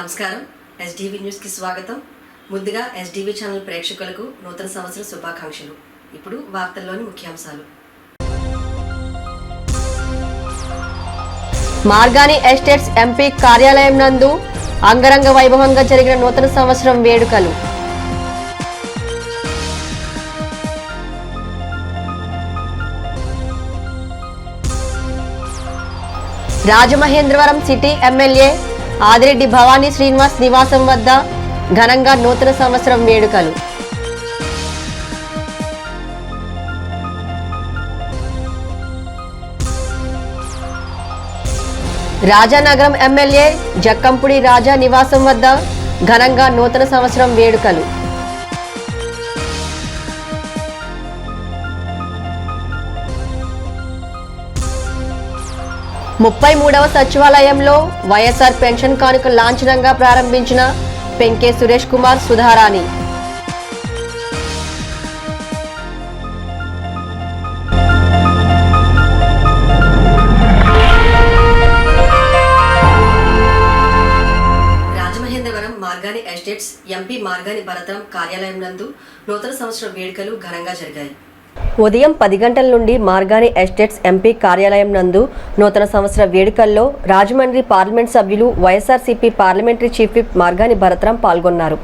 నమస్కారం SDV news కి స్వాగతం. ముందుగా ఎస్డివి ఛానల్ ప్రేక్షకులకు నూతన సంవత్సర శుభాకాంక్షలు. ఇప్పుడు వార్తల్లోని ముఖ్యాంశాలు. మార్గాని ఎస్టేట్స్ ఎంపీ కార్యాలయం నందు అంగరంగ వైభవంగా జరిగిన నూతన సంవత్సరం వేడుకలు. రాజమహేంద్రవరం సిటీ ఎమ్మెల్యే ఆదిరెడ్డి భవానీ శ్రీనివాస్ నివాసం వద్ద ఘనంగా నూతన సంవత్సరం వేడుకలు. రాజానగరం ఎమ్మెల్యే జక్కంపూడి రాజా నివాసం వద్ద ఘనంగా నూతన సంవత్సరం వేడుకలు. ముప్పై 33వ సచివాలయంలో వైఎస్ఆర్ పెన్షన్ కానుక లాంఛనంగా ప్రారంభించిన పెంకే సురేష్ కుమార్ సుధారాణి. రాజమహేంద్రవరం మార్గాని ఎస్టేట్స్ ఎంపీ మార్గాని భరతం కార్యాలయం నందు నూతన సంవత్సరం వేడుకలు ఘనంగా జరిగాయి. ఉదయం 10 గంటల నుండి మార్గాని ఎస్టేట్స్ ఎంపీ కార్యాలయం నందు నూతన సంవత్సర వేడుకల్లో రాజమండ్రి పార్లమెంట్ సభ్యులు YSRCP parliamentary chief whip Margani Bharatram పాల్గొన్నారు.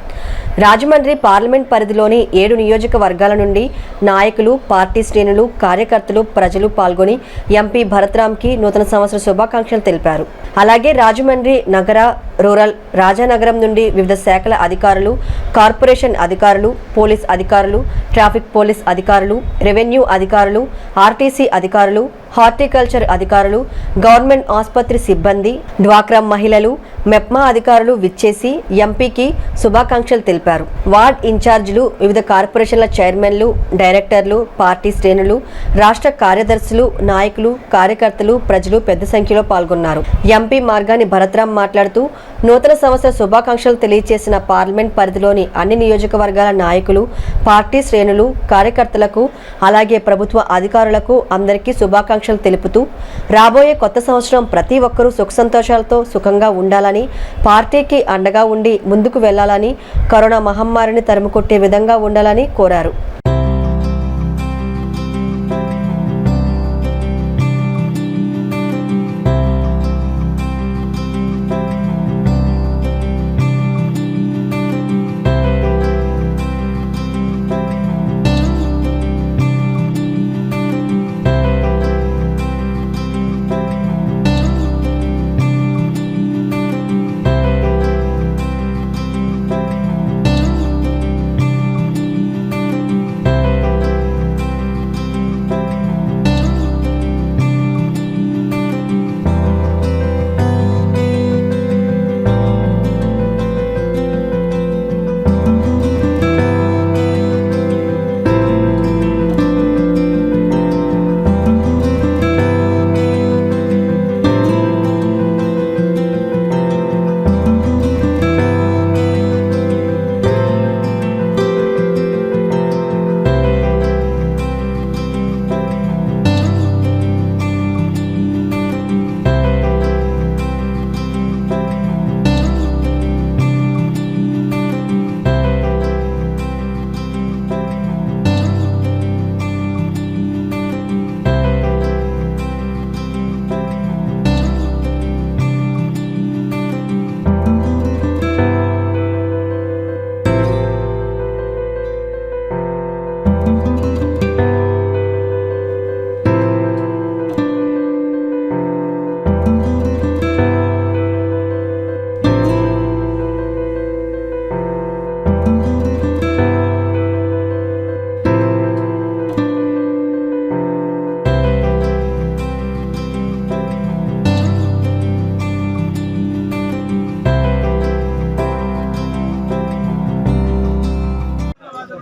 రాజమండ్రి పార్లమెంట్ పరిధిలోని 7 నియోజకవర్గాల నుండి నాయకులు, పార్టీ శ్రేణులు, కార్యకర్తలు, ప్రజలు పాల్గొని ఎంపీ భరతరాంకి నూతన సంవత్సర శుభాకాంక్షలు తెలిపారు. అలాగే రాజమండ్రి నగర, రూరల్, రాజానగరం నుండి వివిధ శాఖల అధికారులు, కార్పొరేషన్ అధికారులు, పోలీస్ అధికారులు, ట్రాఫిక్ పోలీస్ అధికారులు, రెవెన్యూ అధికారులు, ఆర్టీసీ అధికారులు, హార్టికల్చర్ అధికారులు, గవర్నమెంట్ ఆసుపత్రి సిబ్బంది, డ్వాక్రా మహిళలు, మెప్మా అధికారులు విచ్చేసి ఎంపీకి శుభాకాంక్షలు తెలిపారు. వార్డ్ ఇన్ఛార్జీలు, వివిధ కార్పొరేషన్ల చైర్మన్లు, డైరెక్టర్లు, పార్టీ శ్రేణులు, రాష్ట్ర కార్యదర్శులు, నాయకులు, కార్యకర్తలు, ప్రజలు పెద్ద సంఖ్యలో పాల్గొన్నారు. ఎంపీ మార్గాని భరతరాం మాట్లాడుతూ నూతన సంవత్సర శుభాకాంక్షలు తెలియజేసిన పార్లమెంట్ పరిధిలోని అన్ని నియోజకవర్గాల నాయకులు, పార్టీ శ్రేణులు, కార్యకర్తలకు అలాగే ప్రభుత్వ అధికారులకు అందరికీ శుభాకాంక్షలు తెలుపుతూ రాబోయే కొత్త సంవత్సరం ప్రతి ఒక్కరూ సుఖ సంతోషాలతో సుఖంగా ఉండాలని, పార్టీకి అండగా ఉండి ముందుకు వెళ్లాలని, కరోనా మహమ్మారిని తరిమికొట్టే విధంగా ఉండాలని కోరారు.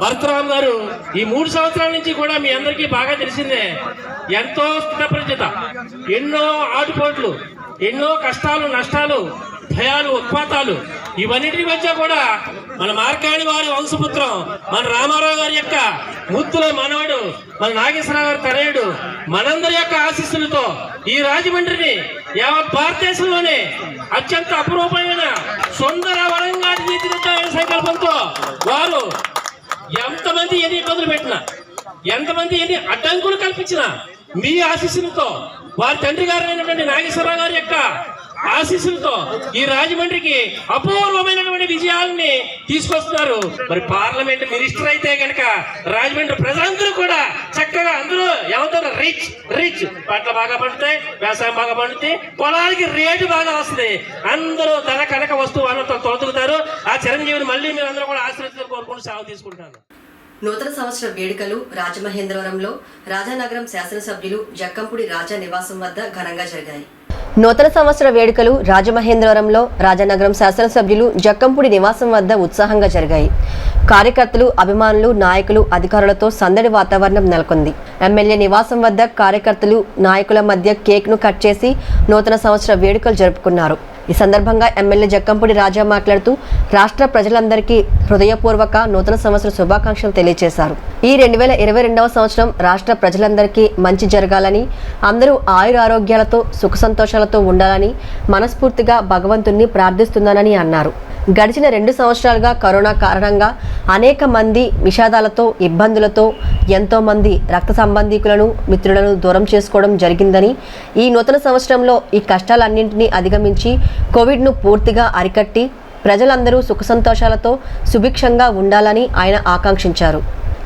భరతరాం గారు ఈ 3 సంవత్సరాల నుంచి కూడా మీ అందరికీ బాగా తెలిసిందే, ఎంతో స్థితప్రజ్ఞత, ఎన్నో ఆటుపోట్లు, ఎన్నో కష్టాలు, నష్టాలు, భయాలు, ఉత్పాతాలు, ఇవన్నిటి మధ్య కూడా మన మార్కాణి వారి వంశపుత్రం, మన రామారావు గారి యొక్క ముద్దుల మనవడు, మన నాగేశ్వరరావు గారి తనయుడు, మనందరి యొక్క ఆశీస్సులతో ఈ రాజమండ్రిని యావత్ భారతదేశంలోనే అత్యంత అపురూపమైన సుందర వనంగా తీర్చిదిద్దాలనే సంకల్పంతో వారు ఎంతమంది ఎన్ని ఇబ్బందులు పెట్టినా, ఎంతమంది ఎన్ని అడ్డంకులు కల్పించినా మీ ఆశీస్సులతో, వారి తండ్రి గారైనటువంటి నాగేశ్వరరావు గారి యొక్క ఆశీస్సులతో ఈ రాజమండ్రికి అపూర్వమైనటువంటి విజయాలని తీసుకొస్తున్నారు. మరి పార్లమెంట్ మినిస్టర్ అయితే కనుక రాజమండ్రి ప్రజలందరూ కూడా చక్కగా అందరూ ఏమంటారు, రిచ్ రిచ్, పంటలు బాగా పండుతాయి, వ్యవసాయం బాగా పండుతాయి, పొలానికి రేటు బాగా వస్తుంది, అందరూ ధన కనక వస్తువు వాళ్ళతో తొలతుకుతారు. ఆ చిరంజీవిని మళ్ళీ మీరు అందరూ కూడా ఆశ్రయించాలని కోరుకుంటూ సేవ తీసుకుంటాను. నూతన సంవత్సర వేడుకలు రాజమహేంద్రవరంలో రాజానగరం శాసనసభ్యులు జక్కంపూడి రాజా నివాసం వద్ద ఘనంగా జరిగాయి. నూతన సంవత్సర వేడుకలు రాజమహేంద్రవరంలో రాజానగరం శాసనసభ్యులు జక్కంపూడి నివాసం వద్ద ఉత్సాహంగా జరిగాయి. కార్యకర్తలు, అభిమానులు, నాయకులు, అధికారులతో సందడి వాతావరణం నెలకొంది. ఎమ్మెల్యే నివాసం వద్ద కార్యకర్తలు, నాయకుల మధ్య కేక్ను కట్ చేసి నూతన సంవత్సర వేడుకలు జరుపుకున్నారు. ఈ సందర్భంగా ఎమ్మెల్యే జక్కంపూడి రాజా మాట్లాడుతూ రాష్ట్ర ప్రజలందరికీ హృదయపూర్వక నూతన సంవత్సర శుభాకాంక్షలు తెలియజేశారు. ఈ 2022వ సంవత్సరం రాష్ట్ర ప్రజలందరికీ మంచి జరగాలని, అందరూ ఆయురారోగ్యాలతో సుఖ సంతోషాలతో ఉండాలని మనస్ఫూర్తిగా భగవంతుణ్ణి ప్రార్థిస్తున్నానని అన్నారు. గడిచిన 2 సంవత్సరాలుగా కరోనా కారణంగా అనేక మంది విషాదాలతో, ఇబ్బందులతో ఎంతోమంది రక్త సంబంధీకులను, మిత్రులను దూరం చేసుకోవడం జరిగిందని, ఈ నూతన సంవత్సరంలో ఈ కష్టాలన్నింటినీ అధిగమించి కోవిడ్ను పూర్తిగా అరికట్టి ప్రజలందరూ సుఖ సంతోషాలతో సుభిక్షంగా ఉండాలని ఆయన ఆకాంక్షించారు.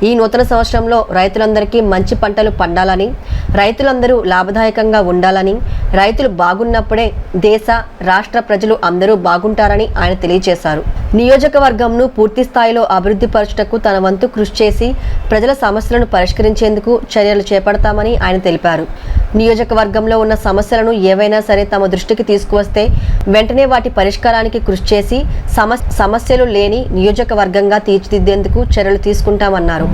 ఈ నూతన సంవత్సరంలో రైతులందరికీ మంచి పంటలు పండాలని, రైతులందరూ లాభదాయకంగా ఉండాలని, రైతులు బాగున్నప్పుడే దేశ, రాష్ట్ర ప్రజలు అందరూ బాగుంటారని ఆయన తెలియజేశారు. నియోజకవర్గంను పూర్తి స్థాయిలో అభివృద్ధి పరచుటకు తన వంతు కృషి చేసి ప్రజల సమస్యలను పరిష్కరించేందుకు చర్యలు చేపడతామని ఆయన తెలిపారు. నియోజకవర్గంలో ఉన్న సమస్యలను ఏవైనా సరే తమ దృష్టికి తీసుకువస్తే వెంటనే వాటి పరిష్కారానికి కృషి చేసి సమస్యలు లేని నియోజకవర్గంగా తీర్చిదిద్దేందుకు చర్యలు తీసుకుంటామన్నారు.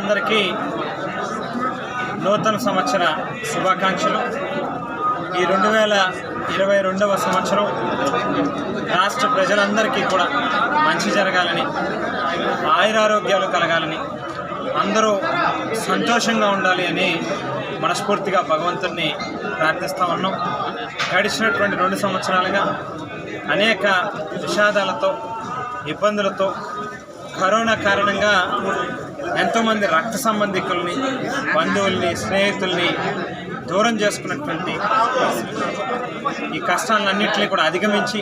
ప్రజలందరికీ నూతన సంవత్సర శుభాకాంక్షలు. ఈ 2022వ సంవత్సరం రాష్ట్ర ప్రజలందరికీ కూడా మంచి జరగాలని, ఆయురారోగ్యాలు కలగాలని, అందరూ సంతోషంగా ఉండాలి అని మనస్ఫూర్తిగా భగవంతుడిని ప్రార్థిస్తూ ఉన్నాం. గడిచినటువంటి 2 సంవత్సరాలుగా అనేక విషాదాలతో, ఇబ్బందులతో, కరోనా కారణంగా ఎంతోమంది రక్త సంబంధికుల్ని, బంధువుల్ని, స్నేహితుల్ని దూరం చేసుకున్నటువంటి ఈ కష్టాలన్నింటినీ కూడా అధిగమించి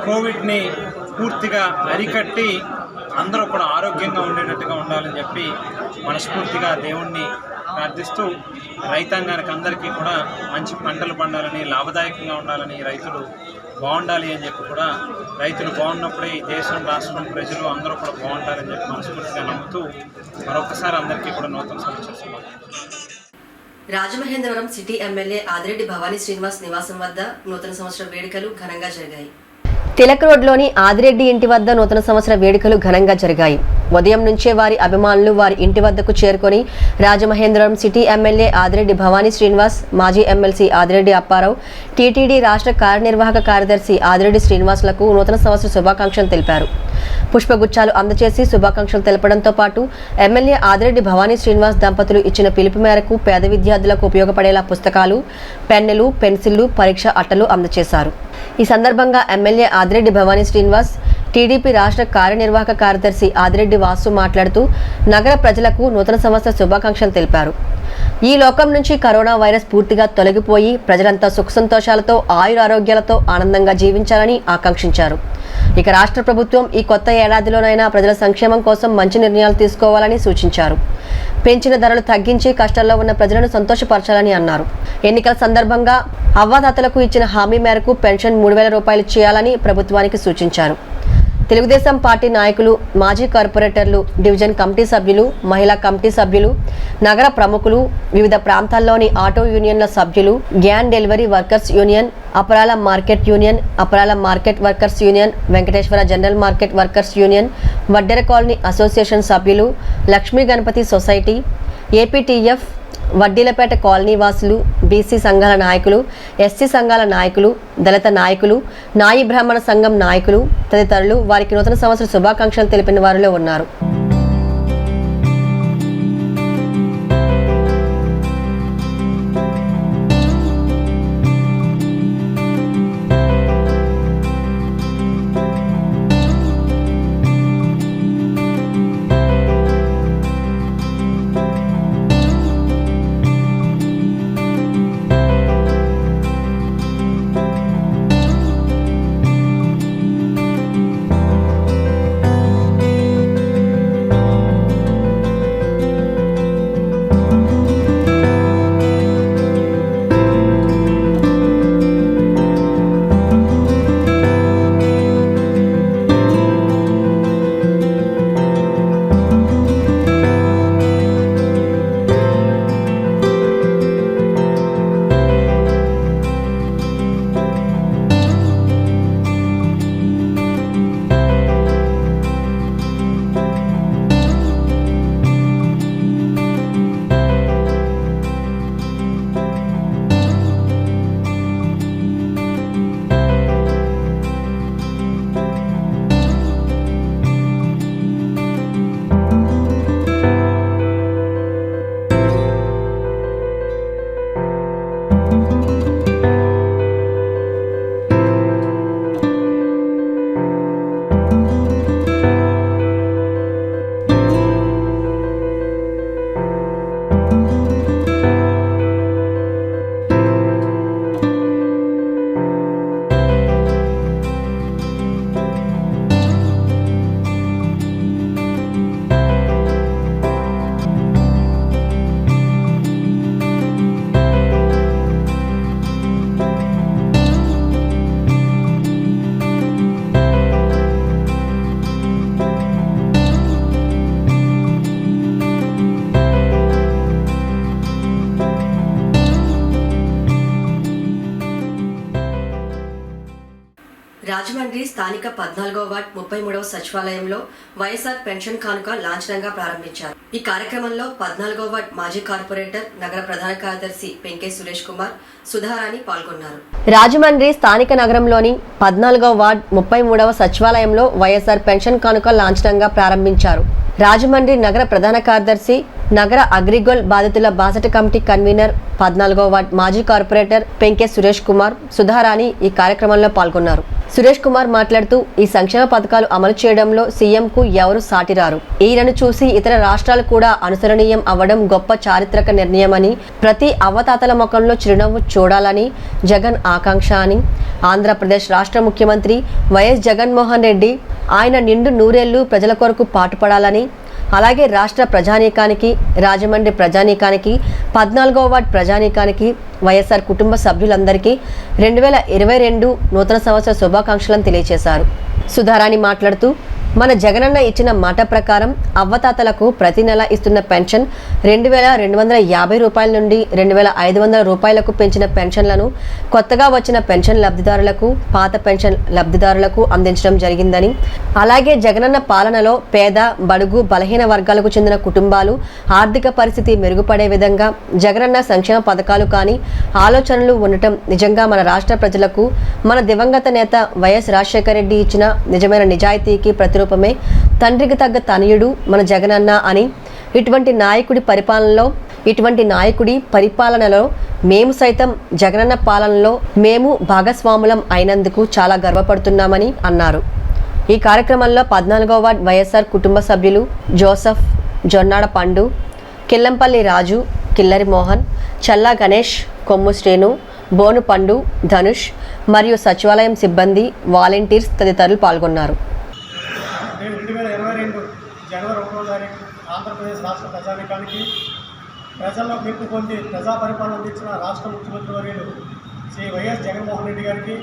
కోవిడ్ని పూర్తిగా అరికట్టి అందరూ కూడా ఆరోగ్యంగా ఉండేటట్టుగా ఉండాలని చెప్పి మనస్ఫూర్తిగా దేవుణ్ణి ప్రార్థిస్తూ, రైతాంగానికి అందరికీ కూడా మంచి పంటలు పండాలని, లాభదాయకంగా ఉండాలని, రైతులు బాగుండాలి అని చెప్పి కూడా, రైతులు బాగున్నప్పుడే ఈ దేశం, రాష్ట్రం, ప్రజలు అందరూ కూడా బాగుంటారని చెప్పి మనస్ఫూర్తిగా నమ్ముతూ మరొకసారి అందరికీ కూడా నూతన సంవత్సర శుభాకాంక్షలు. రాజమహేంద్రవరం సిటీ ఎమ్మెల్యే ఆదిరెడ్డి భవానీ శ్రీనివాస్ నివాసం వద్ద నూతన సంవత్సర వేడుకలు ఘనంగా జరిగాయి. తిలక్ రోడ్లోని ఆదిరెడ్డి ఇంటి వద్ద నూతన సంవత్సర వేడుకలు ఘనంగా జరిగాయి. ఉదయం నుంచే వారి అభిమానులు వారి ఇంటి వద్దకు చేరుకొని రాజమహేంద్రవరం సిటీ ఎమ్మెల్యే ఆదిరెడ్డి భవానీ శ్రీనివాస్, మాజీ ఎమ్మెల్సీ ఆదిరెడ్డి అప్పారావు, టీటీడీ రాష్ట్ర కార్యనిర్వాహక కార్యదర్శి ఆదిరెడ్డి శ్రీనివాసులకు నూతన సంవత్సర శుభాకాంక్షలు తెలిపారు. పుష్పగుచ్చాలు అందజేసి శుభాకాంక్షలు తెలపడంతో పాటు ఎమ్మెల్యే ఆదిరెడ్డి భవానీ శ్రీనివాస్ దంపతులు ఇచ్చిన పిలుపు మేరకు పేద విద్యార్థులకు ఉపయోగపడేలా పుస్తకాలు, పెన్నులు, పెన్సిళ్లు, పరీక్ష అట్టలు అందజేశారు. ఈ సందర్భంగా ఎమ్మెల్యే ఆదిరెడ్డి భవానీ శ్రీనివాస్, టీడీపీ రాష్ట్ర కార్యనిర్వాహక కార్యదర్శి ఆదిరెడ్డి వాసు మాట్లాడుతూ నగర ప్రజలకు నూతన సంవత్సర శుభాకాంక్షలు తెలిపారు. ఈ లోకం నుంచి కరోనా వైరస్ పూర్తిగా తొలగిపోయి ప్రజలంతా సుఖ సంతోషాలతో, ఆయురారోగ్యాలతో ఆనందంగా జీవించాలని ఆకాంక్షించారు. ఇక రాష్ట్ర ప్రభుత్వం ఈ కొత్త ఏడాదిలోనైనా ప్రజల సంక్షేమం కోసం మంచి నిర్ణయాలు తీసుకోవాలని సూచించారు. పెంచిన ధరలు తగ్గించి కష్టాల్లో ఉన్న ప్రజలను సంతోషపరచాలని అన్నారు. ఎన్నికల సందర్భంగా అవ్వాతాతలకు ఇచ్చిన హామీ మేరకు పెన్షన్ 3,000 రూపాయలు చేయాలని ప్రభుత్వానికి సూచించారు. తెలుగుదేశం పార్టీ నాయకులు, మాజీ కార్పొరేటర్లు, డివిజన్ కమిటీ సభ్యులు, మహిళా కమిటీ సభ్యులు, నగర ప్రముఖులు, వివిధ ప్రాంతాల్లోని ఆటో యూనియన్ల సభ్యులు, గ్యాన్ డెలివరీ వర్కర్స్ యూనియన్, అపరాల మార్కెట్ యూనియన్, అపరాల market workers union, Venkateswara general market workers union, వడ్డెర కాలనీ అసోసియేషన్ సభ్యులు, Lakshmi Ganapathi society, APTF, Vaddilapeta colony వాసులు, బీసీ సంఘాల నాయకులు, ఎస్సీ సంఘాల నాయకులు, దళిత నాయకులు, నాయి బ్రాహ్మణ సంఘం నాయకులు తదితరులు వారికి నూతన సంవత్సర శుభాకాంక్షలు తెలిపిన వారిలో ఉన్నారు. రాజమండ్రి స్థానిక 14వ వార్డ్ 33వ సచివాలయంలో వైఎస్ఆర్ పెన్షన్ కానుక లాంఛనంగా ప్రారంభించారు. ఈ కార్యక్రమంలో 14వ వార్డ్ మాజీ కార్పొరేటర్ నగర ప్రధాన కార్యదర్శి పెంకే సురేష్ కుమార్, సుధారాణి పాల్గొన్నారు. రాజమండ్రి స్థానిక నగరంలోని 14వ వార్డ్ 33వ సచివాలయంలో వైఎస్ఆర్ పెన్షన్ కానుక లాంఛనంగా ప్రారంభించారు. రాజమండ్రి నగర ప్రధాన కార్యదర్శి, నగర అగ్రిగోల్డ్ బాధితుల బాసట కమిటీ కన్వీనర్, 14వ వార్డ్ మాజీ కార్పొరేటర్ పెంకే సురేష్ కుమార్, సుధారాణి ఈ కార్యక్రమంలో పాల్గొన్నారు. సురేష్ కుమార్ మాట్లాడుతూ ఈ సంక్షేమ పథకాలు అమలు చేయడంలో సీఎంకు ఎవరు సాటిరారు. ఈయనను చూసి ఇతర రాష్ట్రాలు కూడా అనుసరణీయం అవ్వడం గొప్ప చారిత్రక నిర్ణయమని, ప్రతి అవ్వతాతల ముఖంలో చిరునవ్వు చూడాలని జగన్ ఆకాంక్ష అని, ఆంధ్రప్రదేశ్ రాష్ట్ర ముఖ్యమంత్రి వైఎస్ జగన్మోహన్ రెడ్డి ఆయన నిండు నూరేళ్లు ప్రజల కొరకు పాటుపడాలని, అలాగే రాష్ట్ర ప్రజానీకానికి, రాజమండ్రి ప్రజానీకానికి, 14వ వార్డ్ ప్రజానీకానికి, వైఎస్ఆర్ కుటుంబ సభ్యులందరికీ 2022 నూతన సంవత్సర శుభాకాంక్షలను తెలియజేశారు. సుధారాణి మాట్లాడుతూ, మన జగనన్న ఇచ్చిన మాట ప్రకారం అవ్వతాతలకు ప్రతి నెల ఇస్తున్న పెన్షన్ 2250 రూపాయల నుండి 2500 రూపాయలకు పెంచిన పెన్షన్లను కొత్తగా వచ్చిన పెన్షన్ లబ్ధిదారులకు, పాత పెన్షన్ లబ్ధిదారులకు అందించడం జరిగిందని, అలాగే జగనన్న పాలనలో పేద, బడుగు, బలహీన వర్గాలకు చెందిన కుటుంబాలు ఆర్థిక పరిస్థితి మెరుగుపడే విధంగా జగనన్న సంక్షేమ పథకాలు కానీ ఆలోచనలు ఉండటం నిజంగా మన రాష్ట్ర ప్రజలకు మన దివంగత నేత వైఎస్ రాజశేఖర రెడ్డి ఇచ్చిన నిజమైన నిజాయితీకి ప్రతిరూపమే. తండ్రికి తగ్గ తనయుడు మన జగనన్న అని, ఇటువంటి నాయకుడి పరిపాలనలో మేము సైతం జగనన్న పాలనలో మేము భాగస్వాములం అయినందుకు చాలా గర్వపడుతున్నామని అన్నారు. ఈ కార్యక్రమంలో 14వ వార్డ్ వైఎస్ఆర్ కుటుంబ సభ్యులు జోసఫ్, జొన్నాడ పండు, కిల్లంపల్లి రాజు, కిల్లరి మోహన్, చల్లా గణేష్, కొమ్ము శ్రేణు, బోను పండు, ధనుష్ మరియు సచివాలయం సిబ్బంది, వాలంటీర్స్ తదితరులు పాల్గొన్నారు. 2022 జనవరి 1వ తారీఖు ఆంధ్రప్రదేశ్ రాష్ట్ర ప్రజానీకానికి ప్రజల్లో మెప్పు పొంది ప్రజా పరిపాలన అందించిన రాష్ట్ర ముఖ్యమంత్రి వర్యులు శ్రీ వైఎస్ జగన్మోహన్ రెడ్డి గారికి,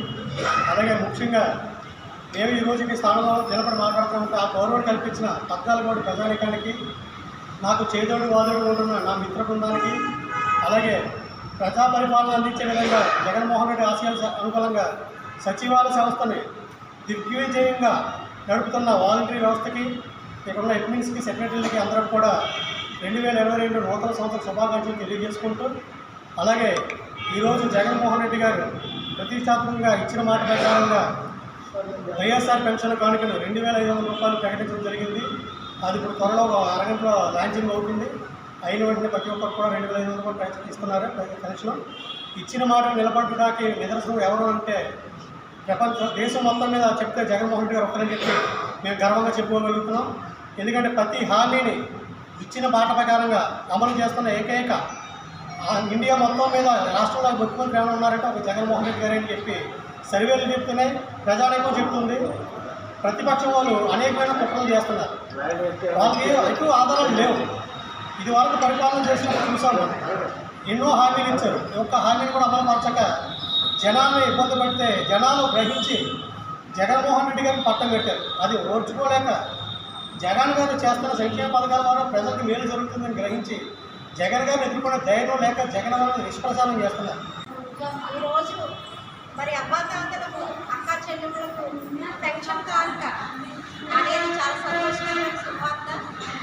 అలాగే ముఖ్యంగా మేము ఈ రోజుకి స్థానంలో నిలబడి మాట్లాడుతున్న ఆ గౌరవం కల్పించిన 14వ వార్డు ప్రజానీకానికి, నాకు చేదోడు వాదోడు ఉంటున్న నా మిత్ర బృందానికి, అలాగే ప్రజా పరిపాలన అందించే విధంగా జగన్మోహన్ రెడ్డి ఆశయాలకు అనుకూలంగా సచివాలయ సంస్థని దిగ్విజయంగా నడుపుతున్న వాలంటరీ వ్యవస్థకి, ఇక్కడ ఉన్న అడ్మిన్స్కి, సెక్రటరీలకి అందరూ కూడా 2022 నూతన సంవత్సర శుభాకాంక్షలు తెలియజేసుకుంటూ, అలాగే ఈరోజు జగన్మోహన్ రెడ్డి గారు ప్రతిష్టాత్మకంగా ఇచ్చిన మాట ప్రకారంగా వైఎస్ఆర్ పెన్షన్ కానుకను 2500 రూపాయలు ప్రకటించడం జరిగింది. అది ఇప్పుడు త్వరలో అరగంటలో లాంచింగ్ అవుతుంది. అయిన వెంటనే ప్రతి ఒక్కరు కూడా 2500 రూపాయలు ఇస్తున్నారు పెన్షన్. ఇచ్చిన మాట నిలబడడానికి నిదర్శనం ఎవరు అంటే దేశం మొత్తం మీద చెప్తే జగన్మోహన్ రెడ్డి గారు ఒక్కరని చెప్పి మేము గర్వంగా చెప్పుకోగలుగుతున్నాం. ఎందుకంటే ప్రతి హామీని ఇచ్చిన మాట ప్రకారంగా అమలు చేస్తున్న ఏకైక ఇండియా మొత్తం మీద రాష్ట్రంలో ముఖ్యమంత్రి ఏమైనా ఉన్నారంటే ఒక జగన్మోహన్ రెడ్డి గారు అని చెప్పి సర్వేలు చెప్తున్నాయి, ప్రజానీకం చెప్తుంది. ప్రతిపక్షం వాళ్ళు అనేకమైన కుట్రలు చేస్తున్నారు. వాళ్ళకి ఎక్కువ ఆధారాలు లేవు. ఇది వరకు పరిపాలన చేసినప్పుడు చూసాము, ఎన్నో హామీలు ఇచ్చారు. ఒక్క హామీని కూడా అమలు పరచక జనాన్ని ఇబ్బంది పడితే జనాలు గ్రహించి జగన్మోహన్ రెడ్డి గారిని పట్టం పెట్టారు. అది ఓర్చుకోలేక జగన్ గారు చేస్తున్న సంక్షేమ పథకాల ద్వారా ప్రజలకు మేలు జరుగుతుందని గ్రహించి జగన్ గారిని ఎదుర్కొనే ధైర్యం లేక జగన్ గారిని నిష్ప్రసారం చేస్తున్నారు. ఈరోజు మరి అవ్వాతాతలకు, అక్క చెల్లెళ్ళకు పెన్షన్ కానుక అనేది చాలా సంతోషమైన శుభవార్త.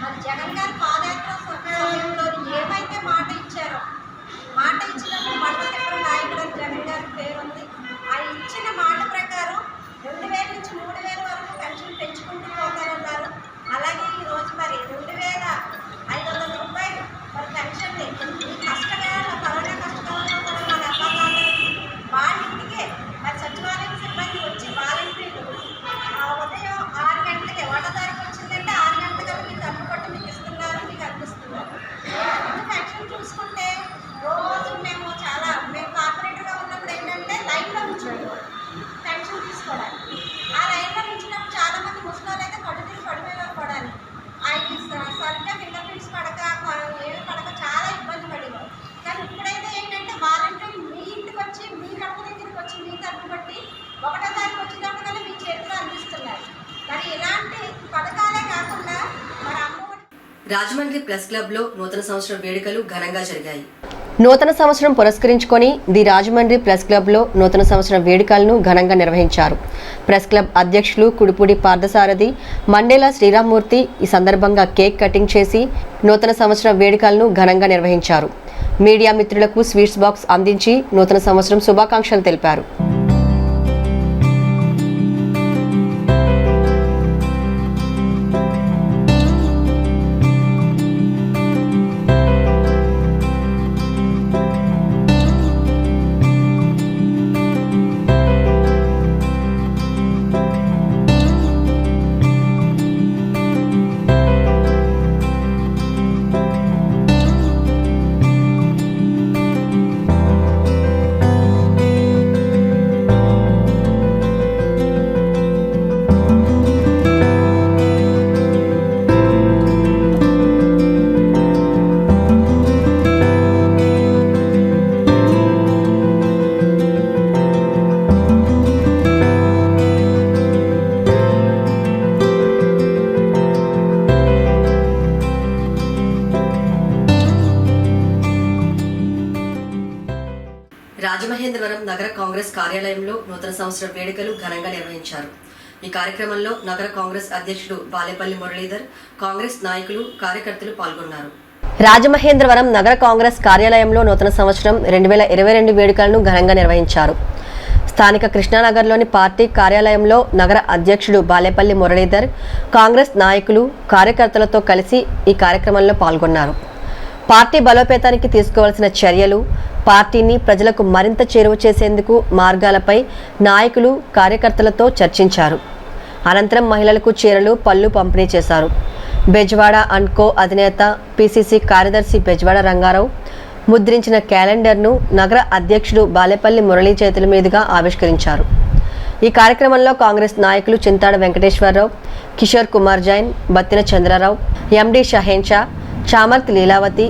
మరి జగన్ గారు పాదయాత్ర సమయంలో ఏమైతే మాట ఇచ్చారో, మాట ఇచ్చినప్పుడు మండల నాయకుడు అని జగన్ గారి పేరు ఉంది. ఆ ఇచ్చిన మాట ప్రకారం 2000 నుంచి 3000 వరకు పెన్షన్ పెంచుకుంటూ పోతారన్నారు. అలాగే ఈరోజు మరి 2500 రూపాయలు మరి పెన్షన్ని కష్టకాలంలో, కరోనా కష్టకాలంలో కూడా మన అవ్వాతాతలకి వాళ్ళ ఇంటికే మరి సచివాలయం సిబ్బంది వచ్చి వాలంటీర్లు ఉదయం 6 గంటలకే, 1వ తారీఖు వచ్చిందంటే 6 గంటల మీకు తప్పుపట్టు మీకు ఇస్తున్నారు, మీకు అందిస్తున్నారు. పెన్షన్ చూసుకుంటే రోజు మేము కార్పొరేటర్గా ఉన్నప్పుడు ఏంటంటే లైన్లో ఉంచుకుంటాం పెన్షన్ తీసుకోవడానికి. ఆ లైన్లో ఉంచినప్పుడు చాలామంది ముసలి అయితే కడుపులు పడిపోయేవారు కూడా. ఆయన సరిగ్గా ఫింగర్ ప్రింట్స్ పడక, ఏమి పడక చాలా ఇబ్బంది పడేవారు. కానీ ఇప్పుడైతే ఏంటంటే వాలంటీర్లు మీ ఇంటికి వచ్చి, మీ గడప దగ్గరికి వచ్చి, మీ తరపు బట్టి 1వ తారీఖు వచ్చినప్పుడు మీ చేతిలో అందిస్తున్నారు. మరి ఇలాంటి పథకాలే కాకుండా మరి రాజమండ్రి ప్రెస్ క్లబ్లో నూతన సంవత్సరం వేడుకలు ఘనంగా జరిగాయి. నూతన సంవత్సరం పురస్కరించుకొని ది రాజమండ్రి ప్రెస్ క్లబ్లో నూతన సంవత్సరం వేడుకలను ఘనంగా నిర్వహించారు. ప్రెస్ క్లబ్ అధ్యక్షులు కుడుపూడి పార్థసారథి మండేల శ్రీరామ్మూర్తి ఈ సందర్భంగా కేక్ కటింగ్ చేసి నూతన సంవత్సరం వేడుకలను ఘనంగా నిర్వహించారు. మీడియా మిత్రులకు స్వీట్స్ బాక్స్ అందించి నూతన సంవత్సరం శుభాకాంక్షలు తెలిపారు. రాజమహేంద్రవరం నగర కాంగ్రెస్ కార్యాలయంలో నూతన సంవత్సర వేడుకలు ఘనంగా నిర్వహించారు. ఈ కార్యక్రమంలో నగర కాంగ్రెస్ అధ్యక్షుడు బాలేపల్లి మురళీధర్, కాంగ్రెస్ నాయకులు, కార్యకర్తలు పాల్గొన్నారు. రాజమహేంద్రవరం నగర కాంగ్రెస్ కార్యాలయంలో నూతన సంవత్సరం 2022 వేడుకలను ఘనంగా నిర్వహించారు. స్థానిక కృష్ణానగర్లోని పార్టీ కార్యాలయంలో నగర అధ్యక్షుడు బాలేపల్లి మురళీధర్, కాంగ్రెస్ నాయకులు, కార్యకర్తలతో కలిసి ఈ కార్యక్రమంలో పాల్గొన్నారు. పార్టీ బలోపేతానికి తీసుకోవాల్సిన చర్యలు, పార్టీని ప్రజలకు మరింత చేరువ చేసేందుకు మార్గాలపై నాయకులు, కార్యకర్తలతో చర్చించారు. అనంతరం మహిళలకు చీరలు, పళ్ళు పంపిణీ చేశారు. బెజవాడ అండ్ కో అధినేత పిసిసి కార్యదర్శి బెజవాడ రంగారావు ముద్రించిన క్యాలెండర్ను నగర అధ్యక్షుడు బాలేపల్లి మురళీ చేతుల మీదుగా ఆవిష్కరించారు. ఈ కార్యక్రమంలో కాంగ్రెస్ నాయకులు చింతాడ వెంకటేశ్వరరావు, కిషోర్ కుమార్ జైన్, బత్తిన చంద్రరావు, ఎండి షహేన్ షా, చామర్తి లీలావతి,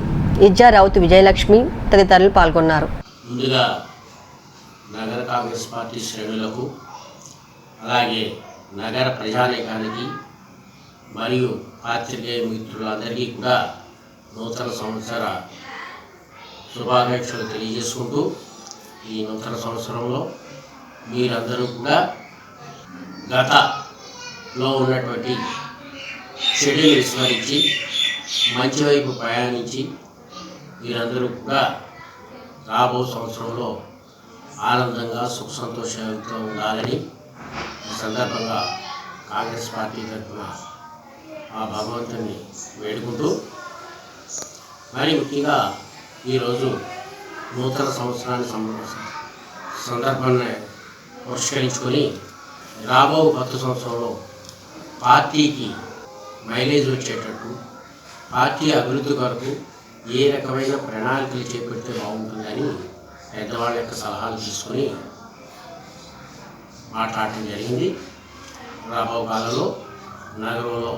ఇజ్జా రౌత్ విజయలక్ష్మి తదితరులు పాల్గొన్నారు. ముందుగా నగర కాంగ్రెస్ పార్టీ శ్రేణులకు, అలాగే నగర ప్రజానీకానికి మరియు పాత్రికేయ మిత్రులందరికీ కూడా నూతన సంవత్సర శుభాకాంక్షలు తెలియజేసుకుంటూ, ఈ నూతన సంవత్సరంలో మీరందరూ కూడా గతలో ఉన్నటువంటి చెడులు విస్మరించి మంచి వైపు ప్రయాణించి మీరందరూ కూడా రాబో సంవత్సరంలో ఆనందంగా సుఖ సంతోషాలతో ఉండాలని ఈ సందర్భంగా కాంగ్రెస్ పార్టీ తరఫున ఆ భగవంతుని వేడుకుంటూ, మరి ముఖ్యంగా ఈరోజు నూతన సంవత్సరాన్ని సందర్భాన్ని పురస్కరించుకొని రాబో కొత్త సంవత్సరంలో పార్టీకి మైలేజ్ వచ్చేటట్టు, పార్టీ అభివృద్ధి కొరకు ఏ రకమైన ప్రణాళికలు చేపడితే బాగుంటుందని పెద్దవాళ్ళ యొక్క సలహాలు తీసుకొని మాట్లాడటం జరిగింది. రాబో కాలంలో నగరంలో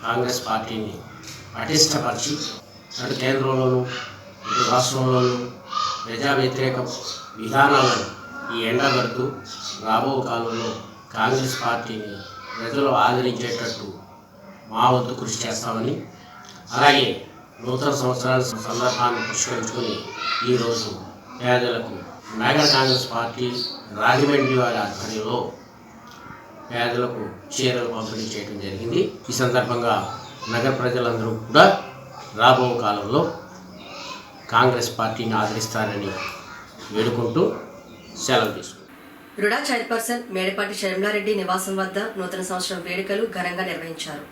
కాంగ్రెస్ పార్టీని పటిష్టపరిచి అటు కేంద్రంలోనూ ఇటు రాష్ట్రంలోనూ ప్రజా వ్యతిరేక విధానాలను ఈ ఎండగడుతూ రాబో కాలంలో కాంగ్రెస్ పార్టీని ప్రజలు ఆదరించేటట్టు మా వంతు కృషి చేస్తామని, అలాగే నూతన సంవత్సరాల సందర్భాన్ని పురస్కరించుకొని ఈరోజు పేదలకు నగర కాంగ్రెస్ పార్టీ రాజమండ్రి వారి ఆధ్వర్యంలో పేదలకు చీరలు పంపిణీ చేయడం జరిగింది. ఈ సందర్భంగా నగర ప్రజలందరూ కూడా రాబో కాలంలో కాంగ్రెస్ పార్టీని ఆదరిస్తారని వేడుకుంటూ సెలవు తీసుకుంటాం. రుడా చైర్పర్సన్ మేడపాటి శర్మలారెడ్డి నివాసం వద్ద నూతన సంవత్సరం వేడుకలు ఘనంగా నిర్వహించారు.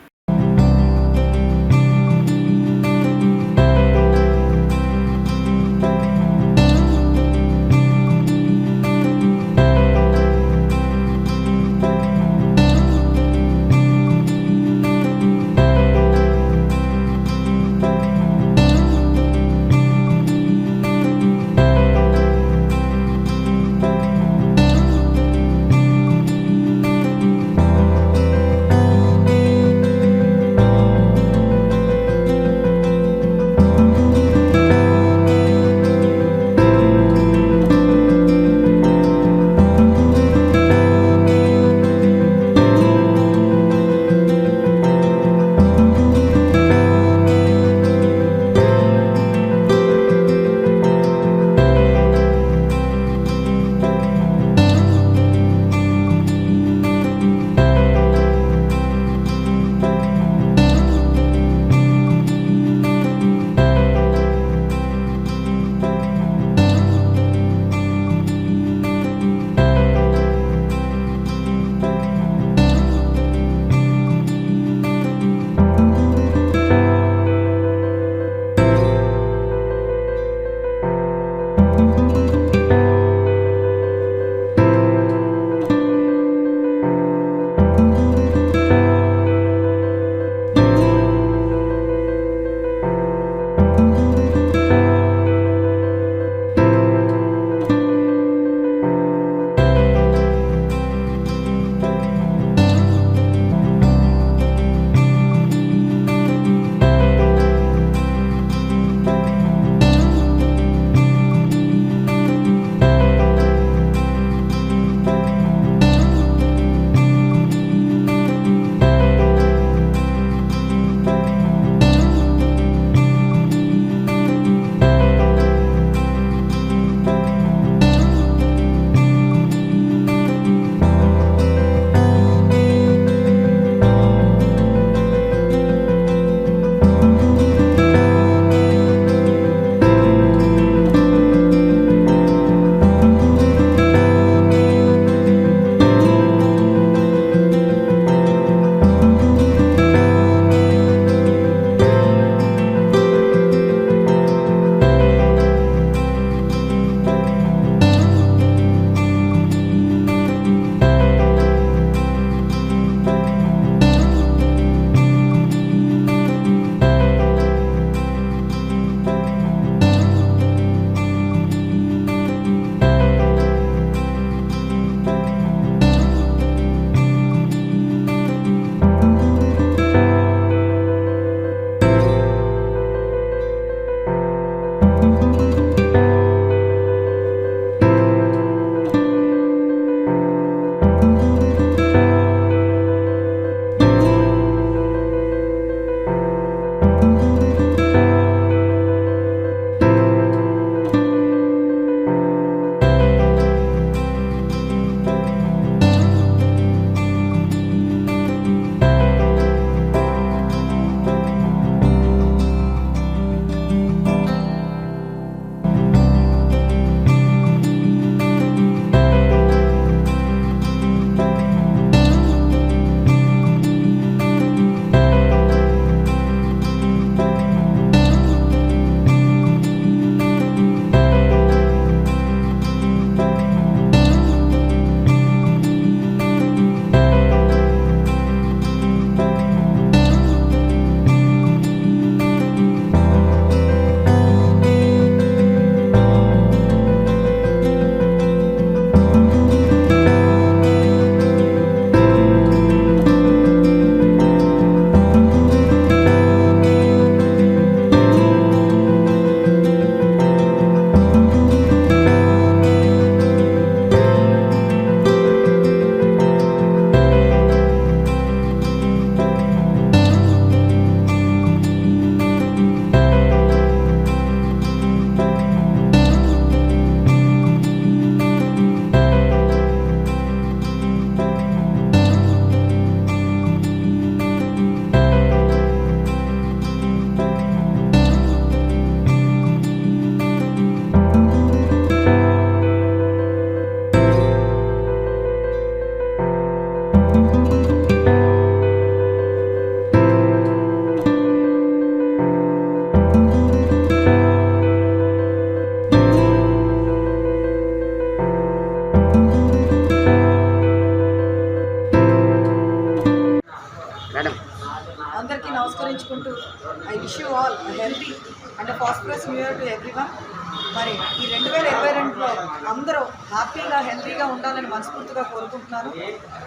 నమస్కరించుకుంటూ I wish you all healthy and prosperous new year to everyone. మరి ఈ 2022లో అందరూ హ్యాపీగా హెల్తీగా ఉండాలని మనస్ఫూర్తిగా కోరుకుంటున్నాను.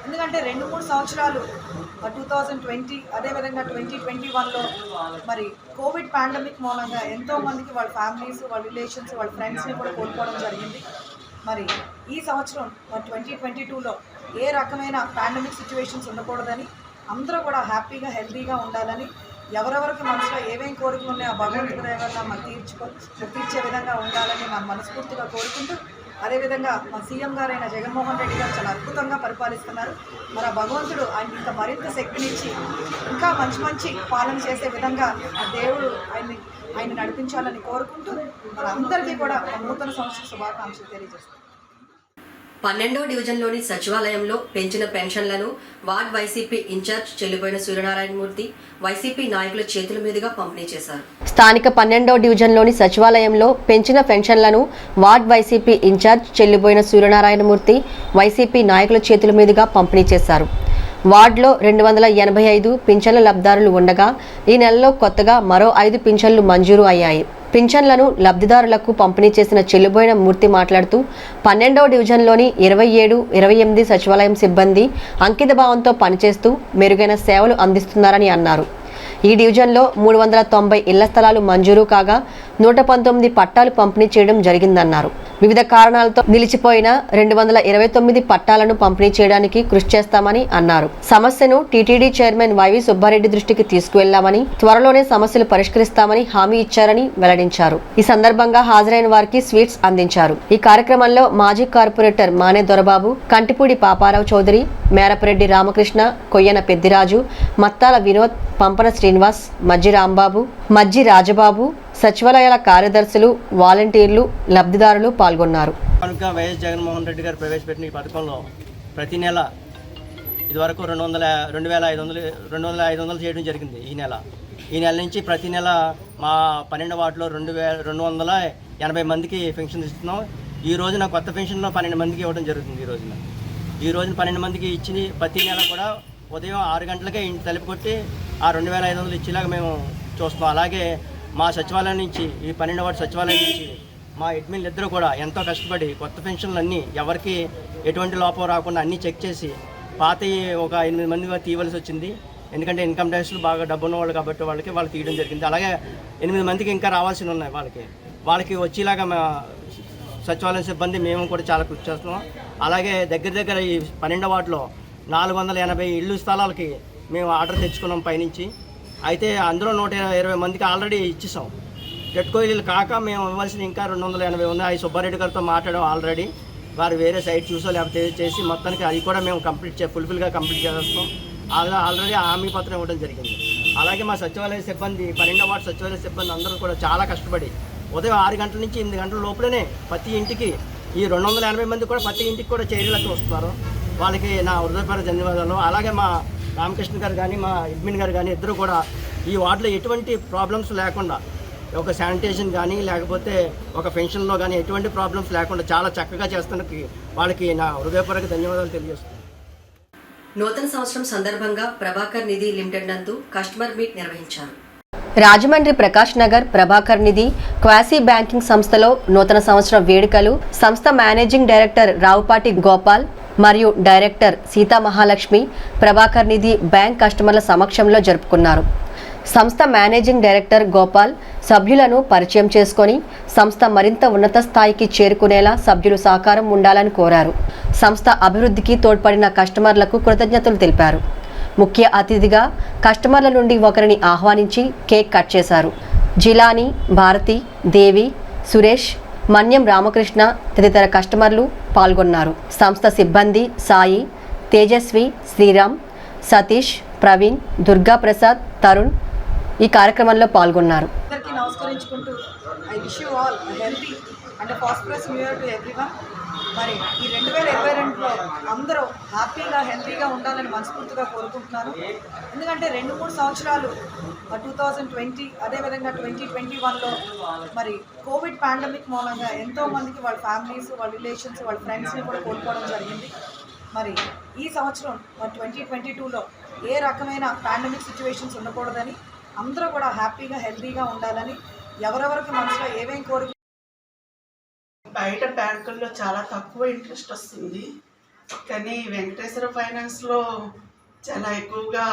ఎందుకంటే 2-3 సంవత్సరాలు 2020 అదేవిధంగా 2021లో మరి కోవిడ్ పాండమిక్ మూలంగా ఎంతోమందికి వాళ్ళ ఫ్యామిలీస్, వాళ్ళ రిలేషన్స్, వాళ్ళ ఫ్రెండ్స్ని కూడా కోల్పోవడం జరిగింది. మరి ఈ సంవత్సరం 2022లో ఏ రకమైన పాండమిక్ సిచ్యువేషన్స్ ఉండకూడదని, అందరూ కూడా హ్యాపీగా హెల్తీగా ఉండాలని, ఎవరెవరికి మనసులో ఏమేం కోరికలు ఉన్నాయో ఆ భగవంతుడి దయ వల్ల మనం తీర్చే విధంగా ఉండాలని మనం మనస్ఫూర్తిగా కోరుకుంటూ, అదేవిధంగా మా సీఎం గారైన జగన్మోహన్ రెడ్డి గారు చాలా అద్భుతంగా పరిపాలిస్తున్నారు. మరి ఆ భగవంతుడు ఆయన ఇంకా మరింత శక్తినిచ్చి ఇంకా మంచి పాలన చేసే విధంగా ఆ దేవుడు ఆయన నడిపించాలని కోరుకుంటూ మరి అందరికీ కూడా నూతన సంవత్సర శుభాకాంక్షలు తెలియజేస్తాను. 12వ డివిజన్లోని సచివాలయంలో పెంచిన పెన్షన్లను వార్డ్ వైసీపీ ఇన్ఛార్జ్ చెల్లిపోయిన సూర్యనారాయణమూర్తి వైసీపీ నాయకుల చేతుల మీదుగా పంపిణీ చేశారు. స్థానిక 12వ డివిజన్లోని సచివాలయంలో పెంచిన పెన్షన్లను వార్డ్ వైసీపీ ఇన్ఛార్జ్ చెల్లిపోయిన సూర్యనారాయణమూర్తి వైసీపీ నాయకుల చేతుల మీదుగా పంపిణీ చేశారు. వార్డులో 285 పింఛన్ల లబ్ధిదారులు ఉండగా ఈ నెలలో కొత్తగా మరో 5 పింఛన్లు మంజూరు అయ్యాయి. పింఛన్లను లబ్ధిదారులకు పంపిణీ చేసిన చెల్లిపోయిన మూర్తి మాట్లాడుతూ 12వ డివిజన్లోని 27, 28 సచివాలయం సిబ్బంది అంకితభావంతో పనిచేస్తూ మెరుగైన సేవలు అందిస్తున్నారని అన్నారు. ఈ డివిజన్లో 390 ఇళ్ల స్థలాలు మంజూరు కాగా 119 పట్టాలు పంపిణీ చేయడం జరిగిందన్నారు. వివిధ కారణాలతో నిలిచిపోయిన 229 పట్టాలను పంపిణీ చేయడానికి కృషి చేస్తామని అన్నారు. సమస్యను టీటీడీ చైర్మన్ వైవి సుబ్బారెడ్డి దృష్టికి తీసుకువెళ్లామని, త్వరలోనే సమస్యలు పరిష్కరిస్తామని హామీ ఇచ్చారని వెల్లడించారు. ఈ సందర్భంగా హాజరైన వారికి స్వీట్స్ అందించారు. ఈ కార్యక్రమంలో మాజీ కార్పొరేటర్ మానే దొరబాబు, కంటిపూడి పాపారావు చౌదరి, మేరపరెడ్డి రామకృష్ణ, కొయ్యన పెద్దిరాజు, మత్తాల వినోద్, పంపన శ్రీనివాస్, మజ్జి రాంబాబు, మజ్జి రాజబాబు, సచివాలయాల కార్యదర్శులు, వాలంటీర్లు, లబ్ధిదారులు పాల్గొన్నారు. కనుక వైఎస్ జగన్మోహన్ రెడ్డి గారు ప్రవేశపెట్టిన ఈ పథకంలో ప్రతి నెల ఇదివరకు 2,500 చేయడం జరిగింది. ఈ నెల నుంచి ప్రతి నెల మా 12 వార్డులో 2,280 మందికి పెన్షన్ ఇస్తున్నాం. ఈ రోజున కొత్త పెన్షన్లో 12 మందికి ఇవ్వడం జరుగుతుంది. ఈ రోజున 12 మందికి ఇచ్చి ప్రతి నెల కూడా ఉదయం 6 గంటలకే ఇంటి తలుపు కొట్టి ఆ 2,500 ఇచ్చేలాగా మేము చూస్తున్నాం. అలాగే మా సచివాలయం నుంచి, ఈ 12 వార్డు సచివాలయం నుంచి మా అడ్మిన్లు ఇద్దరు కూడా ఎంతో కష్టపడి కొత్త పెన్షన్లు అన్నీ ఎవరికి ఎటువంటి లోపం రాకుండా అన్నీ చెక్ చేసి పాత ఒక 8 మంది తీయవలసి వచ్చింది. ఎందుకంటే ఇన్కమ్ ట్యాక్స్లు బాగా డబ్బు ఉన్నవాళ్ళు కాబట్టి వాళ్ళు తీయడం జరిగింది. అలాగే 8 మందికి ఇంకా రావాల్సి ఉన్నాయి. వాళ్ళకి వచ్చేలాగా మా సచివాలయం సిబ్బంది మేము కూడా చాలా కృషి చేస్తున్నాం. అలాగే దగ్గర ఈ 12 వార్డులో 480 ఇళ్ళు స్థలాలకి మేము ఆర్డర్ తెచ్చుకున్నాం పైనుంచి. అయితే అందులో 120 మందికి ఆల్రెడీ ఇచ్చేసాం. గెట్కో ఇల్లు కాక మేము ఇవ్వాల్సిన ఇంకా 280 ఉన్నాయి. సుబ్బారెడ్డి గారితో మాట్లాడాం ఆల్రెడీ. వారు వేరే సైట్ చూసో లేకపోతే చేసి మొత్తానికి అది కూడా మేము ఫుల్ఫిల్గా కంప్లీట్ చేస్తాం. ఆల్రెడీ హామీ పత్రం ఇవ్వడం జరిగింది. అలాగే మా సచివాలయ సిబ్బంది 12 వార్డు సచివాలయ సిబ్బంది అందరూ కూడా చాలా కష్టపడి ఉదయం 6 గంటల నుంచి 8 గంటల లోపలనే ప్రతి ఇంటికి ఈ 280 మంది కూడా ప్రతి ఇంటికి కూడా చర్యలకు వస్తున్నారు. వాళ్ళకి నా హృదయపూర్వక ధన్యవాదాలు. అలాగే మా రామకృష్ణ గారు కానీ మా అడ్మిన్ గారు కానీ ఇద్దరు కూడా ఈ వార్డులో ఎటువంటి ప్రాబ్లమ్స్ లేకుండా, ఒక శానిటేషన్ కానీ లేకపోతే ఒక పెన్షన్లో కానీ ఎటువంటి ప్రాబ్లమ్స్ లేకుండా చాలా చక్కగా చేస్తున్నకి వాళ్ళకి నా హృదయపూర్వక ధన్యవాదాలు తెలియజేస్తున్నాను. నూతన సంవత్సరం సందర్భంగా ప్రభాకర్ నిధి లిమిటెడ్ నందు కస్టమర్ మీట్ నిర్వహించారు. రాజమండ్రి ప్రకాష్ నగర్ ప్రభాకర్ నిధి క్వాసీ బ్యాంకింగ్ సంస్థలో నూతన సంవత్సరం వేడుకలు సంస్థ మేనేజింగ్ డైరెక్టర్ రావుపాటి గోపాల్ మరియు డైరెక్టర్ సీతా మహాలక్ష్మి ప్రభాకర్ నిధి బ్యాంక్ కస్టమర్ల సమక్షంలో జరుపుకున్నారు. సంస్థ మేనేజింగ్ డైరెక్టర్ గోపాల్ సభ్యులను పరిచయం చేసుకొని సంస్థ మరింత ఉన్నత స్థాయికి చేరుకునేలా సభ్యులు సహకారం ఉండాలని కోరారు. సంస్థ అభివృద్ధికి తోడ్పడిన కస్టమర్లకు కృతజ్ఞతలు తెలిపారు. ముఖ్య అతిథిగా కస్టమర్ల నుండి ఒకరిని ఆహ్వానించి కేక్ కట్ చేశారు. జిలాని, భారతి, దేవి, సురేష్, మన్యం రామకృష్ణ తదితర కస్టమర్లు పాల్గొన్నారు. సంస్థ సిబ్బంది సాయి, తేజస్వి, శ్రీరామ్, సతీష్, ప్రవీణ్, దుర్గా ప్రసాద్, తరుణ్ ఈ కార్యక్రమంలో పాల్గొన్నారు. అందరికీ నమస్కరించుకుంటూ I wish you all healthy and prosperous new year to everyone. మరి ఈ 2022లో అందరూ హ్యాపీగా హెల్తీగా ఉండాలని మనస్ఫూర్తిగా కోరుకుంటున్నాను. ఎందుకంటే 2-3 సంవత్సరాలు 2020 అదేవిధంగా 2021లో మరి కోవిడ్ పాండమిక్ మూలంగా ఎంతోమందికి వాళ్ళ ఫ్యామిలీస్, వాళ్ళ రిలేషన్స్, వాళ్ళ ఫ్రెండ్స్ని కూడా కోల్పోవడం జరిగింది. మరి ఈ సంవత్సరం 2022లో ఏ రకమైన పాండమిక్ సిచ్యువేషన్స్ ఉండకూడదని, అందరూ కూడా హ్యాపీగా హెల్తీగా ఉండాలని ఎవరెవరికి మనసులో ఏమేం కోరిక బయట బ్యాంకుల్లో చాలా తక్కువ ఇంట్రెస్ట్ వస్తుంది, కానీ వెంకటేశ్వర ఫైనాన్స్లో చాలా ఎక్కువగా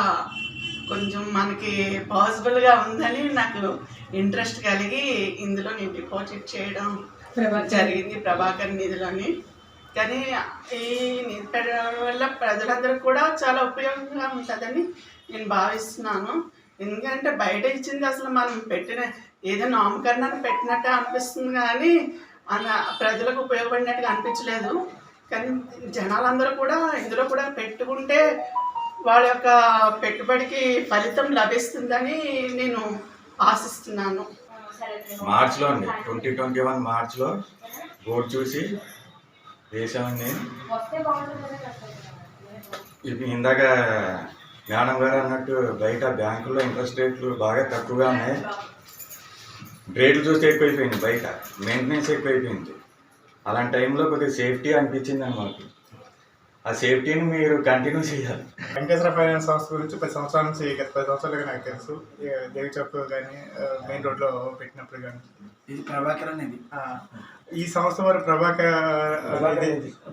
కొంచెం మనకి పాసిబుల్గా ఉందని నాకు ఇంట్రెస్ట్ కలిగి ఇందులో నేను డిపాజిట్ చేయడం జరిగింది, ప్రభాకర్ నిధిలోని. కానీ ఈ నిధి పెట్టడం వల్ల ప్రజలందరికీ కూడా చాలా ఉపయోగంగా ఉంటుందని నేను భావిస్తున్నాను. ఎందుకంటే బయట ఇచ్చింది అసలు మనం పెట్టిన ఏదో నామకరణాన్ని పెట్టినట్టే అనిపిస్తుంది, కానీ ప్రజలకు ఉపయోగపడినట్టుగా అనిపించలేదు. కానీ జనాలందరూ కూడా ఇందులో కూడా పెట్టుకుంటే వాళ్ళ యొక్క పెట్టుబడికి ఫలితం లభిస్తుందని నేను ఆశిస్తున్నాను. మార్చ్లో అండి 2021 మార్చ్లో బోర్డు చూసి వేసామండి. ఇప్పుడు ఇందాక మేడం గారు అన్నట్టు బయట బ్యాంకుల్లో ఇంట్రెస్ట్ రేట్లు బాగా తక్కువగా ఉన్నాయి. రేట్లు చూస్తే ఎక్కువైపోయింది, బయట మెయింటెనెన్స్ ఎక్కువైపోయింది. అలాంటి టైంలో కొద్దిగా సేఫ్టీ అనిపించింది అన్నమాట. ఆ సేఫ్టీని మీరు కంటిన్యూ చేయాలి. వెంకటేశ్వర ఫైనాన్స్ సంస్థ గురించి 10 సంవత్సరాల నుంచి, గత 10 సంవత్సరాలుగా నాకు తెలుసు. దేవి చౌక్ కానీ మెయిన్ రోడ్లో పెట్టినప్పుడు కానీ ఇది ప్రభాకర్ అనేది ఈ సంస్థ వారు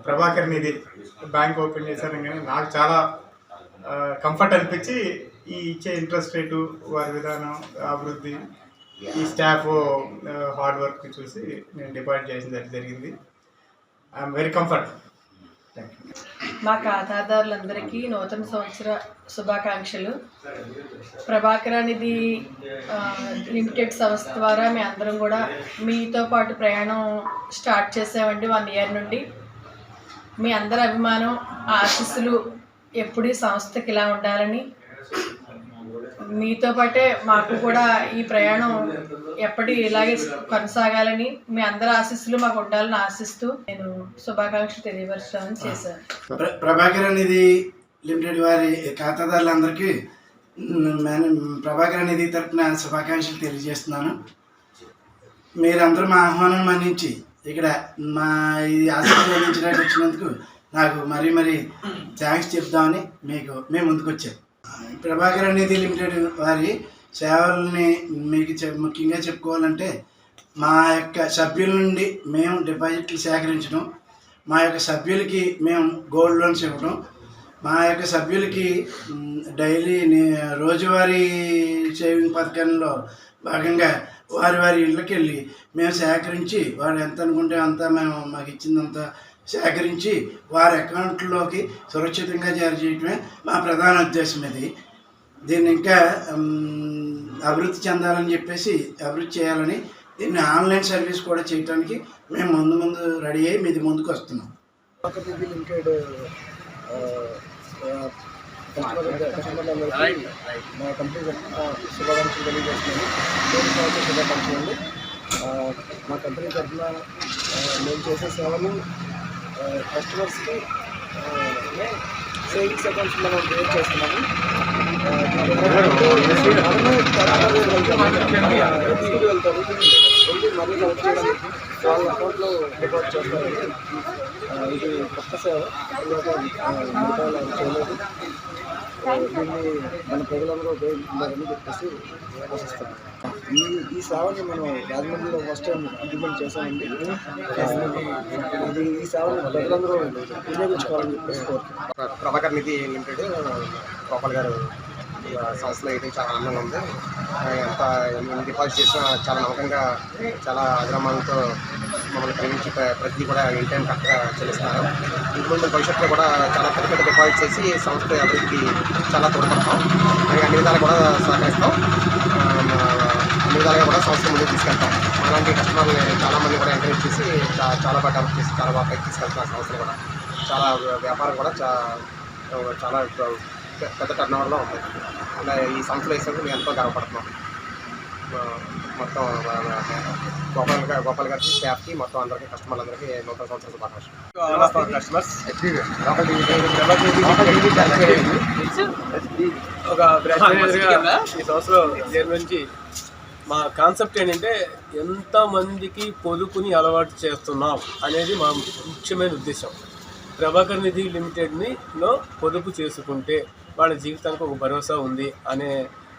ప్రభాకర్ నిధి బ్యాంక్ ఓపెన్ చేశారు. కానీ నాకు చాలా కంఫర్ట్ అనిపించి ఈ ఇచ్చే ఇంట్రెస్ట్ రేటు, వారి విధానం, అభివృద్ధి, ఈ స్టాఫ్ హార్డ్ వర్క్ చూసి నేను డిపాజిట్ చేసిన జరిగింది. I'm very comfort. మా ఖాతాదారులందరికీ నూతన సంవత్సర శుభాకాంక్షలు. ప్రభాకర్ నిధి లిమిటెడ్ సంస్థ ద్వారా మీ అందరం కూడా మీతో పాటు ప్రయాణం స్టార్ట్ చేసామండి 1 year నుండి. మీ అందరి అభిమానం, ఆశీస్సులు ఎప్పుడూ సంస్థకి ఇలా ఉండాలని, మీతో పాటే మాకు కూడా ఈ ప్రయాణం ఎప్పటి ఇలాగే కొనసాగాలని, మీ అందరి ఆశీస్సులు మాకు ఉండాలని ఆశిస్తూ నేను శుభాకాంక్షలు తెలియపరచాలని చేశాను. ప్రభాకర్ నిధి లిమిటెడ్ వారి ఖాతాదారులందరికీ ప్రభాకర్ నిధి తరఫున శుభాకాంక్షలు తెలియజేస్తున్నాను. మీరందరూ మా ఆహ్వానం మన్నించి ఇక్కడ మా ఈ ఆశీస్సులు అందించడానికి వచ్చినందుకు నాకు మరీ థ్యాంక్స్ చెప్దామని మేము ముందుకు వచ్చాం. ప్రభాకర్ నిధి లిమిటెడ్ వారి సేవల్ని మీకు ముఖ్యంగా చెప్పుకోవాలంటే, మా యొక్క సభ్యుల నుండి మేము డిపాజిట్లు సేకరించడం, మా యొక్క సభ్యులకి మేము గోల్డ్ లోన్స్ ఇవ్వడం, మా యొక్క సభ్యులకి డైలీ రోజువారీ సేవింగ్ పథకంలో భాగంగా వారి ఇళ్ళకి వెళ్ళి మేము సేకరించి, వారు ఎంత అనుకుంటే అంత మాకు ఇచ్చిందంత సేకరించి వారి అకౌంట్లోకి సురక్షితంగా జారీ చేయడమే మా ప్రధాన ఉద్దేశం. దీన్ని ఇంకా అభివృద్ధి చెందాలని చెప్పేసి, అభివృద్ధి చేయాలని, దీన్ని ఆన్లైన్ సర్వీస్ కూడా చేయడానికి మేము ముందు రెడీ అయ్యి మీది ముందుకు వస్తున్నాం. లిమిటెడ్ మా కంపెనీ శుభాకాంక్షలు తెలియజేస్తున్నాను. శుభాకాంక్షలు. మా కంపెనీ తరఫున మేము చేసే సేవలు కస్టమర్స్కి సేవింగ్స్ అకౌంట్స్ మనం క్రియేట్ చేస్తున్నాము. వెళ్తారు మనీ కలెక్ట్ చేయడానికి వాళ్ళ అకౌంట్లో డిపాజిట్ చేస్తారు. ఇది కొత్త సేవ, చేయలేదు. దీన్ని మన ప్రజలందరూ ఉపయోగించాలని చెప్పేసి ఆశిస్తాం. ఈ సేవని మనం రాజమండ్రిలో ఫస్ట్ టైం ఇంప్లిమెంట్ చేసామండి. ఈ సేవని ప్రజలందరూ వినియోగించుకోవాలని చెప్పేసి కోరుతున్నాం. ప్రభాకర్ నిధి లిమిటెడ్ గోపాల్ గారు సంస్థలో అయితే చాలా ఆనందంగా ఉంది. ఎంత డిపాజిట్ చేసినా చాలా నమ్మకంగా, చాలా అగ్రమాలతో మమ్మల్ని కలిగించి ప్రతిదీ కూడా ఇన్ టైం కరెక్ట్గా చెల్లిస్తున్నారు. ఇంట్లో భవిష్యత్తులో కూడా చాలా పెద్ద డిపాజిట్ చేసి సంస్థ అభివృద్ధికి చాలా తోడ్పడతాం. అన్ని విధాలు కూడా సహకరిస్తాం. అన్ని విధాలుగా కూడా సంస్థ ముందుకు తీసుకెళ్తాం. అలాంటి కస్టమర్ని చాలామంది కూడా ఎంకరేజ్ చేసి చాలా బాగా డెవలప్ చేసి చాలా బాగా పైకి తీసుకెళ్తాం. సంస్థలు కూడా చాలా వ్యాపారం కూడా చాలా పెద్ద టర్న్ ఓవర్లో ఉంది. అలా ఈ సంస్థలో వేసినందుకు మేము ఎంతో గర్వపడుతున్నాం. మొత్తం గోపాల్ గారికి, స్టాఫ్కి, మొత్తం అందరికీ, కస్టమర్లందరికీ నూతన సంవత్సరం శుభాకాంక్షలు. కస్టమర్స్ ఒక బ్రాంచ్ ఈ సంవత్సరం నుంచి మా కాన్సెప్ట్ ఏంటంటే, ఎంతమందికి పొదుపుని అలవాటు చేస్తున్నాం అనేది మా ముఖ్యమైన ఉద్దేశం. ప్రభాకర్ నిధి లిమిటెడ్లో పొదుపు చేసుకుంటే వాళ్ళ జీవితానికి ఒక భరోసా ఉంది అనే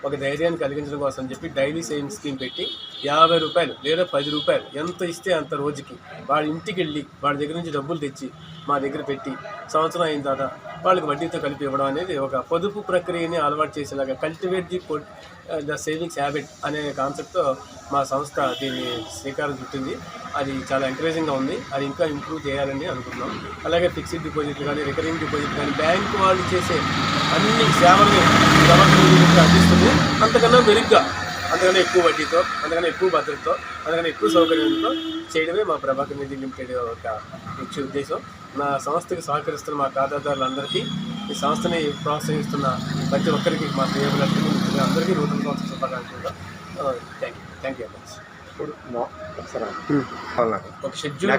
ఒక ధైర్యాన్ని కలిగించడం కోసం అని చెప్పి డైలీ సేవింగ్ స్కీమ్ పెట్టి 50 రూపాయలు లేదా 10 రూపాయలు ఎంత ఇస్తే అంత రోజుకి వాళ్ళ ఇంటికి వెళ్ళి వాళ్ళ దగ్గర నుంచి డబ్బులు తెచ్చి మా దగ్గర పెట్టి సంవత్సరం అయిన తర్వాత వాళ్ళకి వడ్డీతో కలిపి ఇవ్వడం అనేది ఒక పొదుపు ప్రక్రియని అలవాటు చేసేలాగా కల్టివేట్ ద సేవింగ్స్ హ్యాబిట్ అనే కాన్సెప్ట్తో మా సంస్థ దీన్ని శ్రీకారం చుట్టింది. అది చాలా ఎంకరేజింగ్గా ఉంది. అది ఇంకా ఇంప్రూవ్ చేయాలని అనుకుంటున్నాం. అలాగే ఫిక్స్డ్ డిపాజిట్లు కానీ రికరింగ్ డిపాజిట్ కానీ బ్యాంకు వాళ్ళు చేసే అన్ని సేవల్ని అందిస్తుంది. అంతకన్నా మెరుగ్గా, అంతకన్నా ఎక్కువ వడ్డీతో, అంతకన్నా ఎక్కువ భద్రతతో, అంతకన్నా ఎక్కువ సౌకర్యంతో చేయడమే మా ప్రభాకర్ నిధి లిమిటెడ్ యొక్క ముఖ్య ఉద్దేశం. నా సంస్థకి సహకరిస్తున్న మా ఖాతాదారులందరికీ, ఈ సంస్థని ప్రోత్సహిస్తున్న ప్రతి ఒక్కరికి, మా ప్రియములందరికీ, అందరికీ నూతన సంవత్సర శుభాకాంక్షలు. Thank you much. ఒక షెడ్యూల్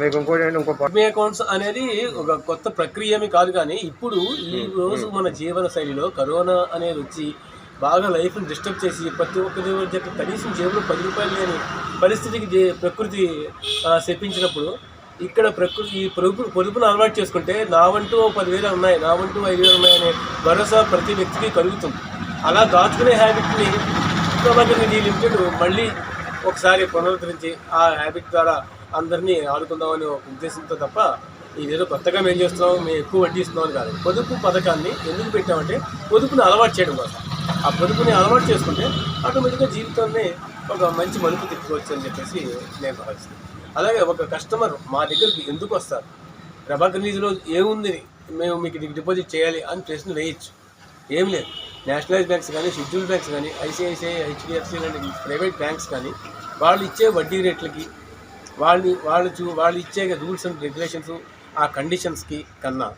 బ్యాంక్ అకౌంట్స్ అనేది ఒక కొత్త ప్రక్రియ ఏమీ కాదు, కానీ ఇప్పుడు ఈ రోజు మన జీవన శైలిలో కరోనా అనేది వచ్చి బాగా లైఫ్ని డిస్టర్బ్ చేసి ప్రతి ఒక్కరి దగ్గర కనీసం జేబులో 10 రూపాయలు లేని పరిస్థితికి ప్రకృతి శపించినప్పుడు ఇక్కడ ప్రకృతి ఈ పొదుపును అలవాటు చేసుకుంటే నా వంటూ 10,000 ఉన్నాయి, నా వంటూ 5,000 ఉన్నాయనే భరోసా ప్రతి వ్యక్తికి కలుగుతుంది. అలా దాచుకునే హ్యాబిట్ని ప్రభాకర్ నిధి లిమిటెడ్ మళ్ళీ ఒకసారి పునరుద్ధరించి ఆ హ్యాబిట్ ద్వారా అందరినీ ఆడుకుందామని ఒక ఉద్దేశంతో తప్ప ఇదేదో కొత్తగా మేము చేస్తున్నాం, మేము ఎక్కువ వడ్డీ ఇస్తున్నామని కాదు. పొదుపు పథకాన్ని ఎందుకు పెట్టామంటే పొదుపుని అలవాటు చేయడం కోసం. ఆ పొదుపుని అలవాటు చేసుకుంటే ఆటోమేటిక్గా జీవితాన్ని ఒక మంచి మలుపు తిప్పుకోవచ్చు అని చెప్పేసి నేను భావిస్తున్నాను. అలాగే ఒక కస్టమర్ మా దగ్గరికి ఎందుకు వస్తారు, ప్రభాకర్ నిధిలో ఏముంది మేము మీకు డిపాజిట్ చేయాలి అని ప్రశ్న వేయచ్చు. ఏం లేదు. నేషనలైజ్ బ్యాంక్స్ కానీ, షెడ్యూల్ బ్యాంక్స్ కానీ, ఐసిఐసిఐ, హెచ్డిఎఫ్సి లాంటి ప్రైవేట్ బ్యాంక్స్ కానీ వాళ్ళు ఇచ్చే వడ్డీ రేట్లకి, వాళ్ళు ఇచ్చే రూల్స్ అండ్ రెగ్యులేషన్స్, ఆ కండిషన్స్కి కన్నా